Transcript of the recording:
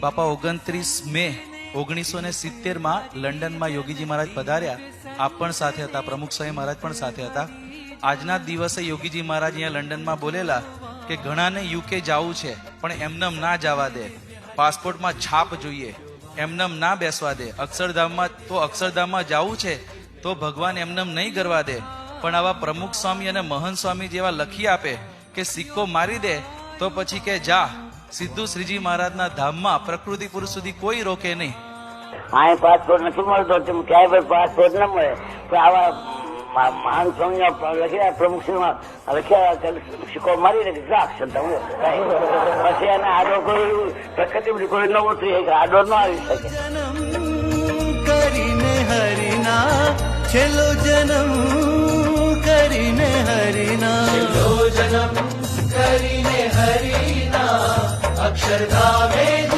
બાપા 29 મે 1970 લંડનમાં યોગીજી મહારાજ પધાર્યા. આપ પણ સાથે હતા, પ્રમુખ સ્વામી મહારાજ પણ સાથે હતા. આજના દિવસે યોગીજી મહારાજ અહીંયા લંડનમાં બોલેલા કે ઘણાને યુકે જવું છે પણ એમનેમ ના જવા દે, પાસપોર્ટમાં છાપ જોઈએ, એમનેમ ના બેસવા દે. અક્ષરધામમાં જવું છે તો ભગવાન એમનેમ નહીં કરવા દે, પણ આવા પ્રમુખ સ્વામી અને મહંત સ્વામી જેવા લખી આપે કે સિક્કો મારી દે તો પછી કે જા સીધું શ્રીજી મહારાજના ધામમાં. પ્રકૃતિ પુરુષ સુધી કોઈ રોકે નહીં. આ પાસપોર્ટ નથી મળતો, ક્યાંય પણ પાસપોર્ટ ન મળે તો આવા મહાન સ્વામી લખ્યા, પ્રમુખ લખ્યા સિક્કો મારી દે પછી એને આડો કોઈ પ્રકૃતિ કોઈ ન ઉતરી આડો ન આવી શકે. કરીને હરિના છેલ્લો જન્મ કરીને હરિના, છેલ્લો જન્મ કરીને હરિના, અક્ષરધામે જ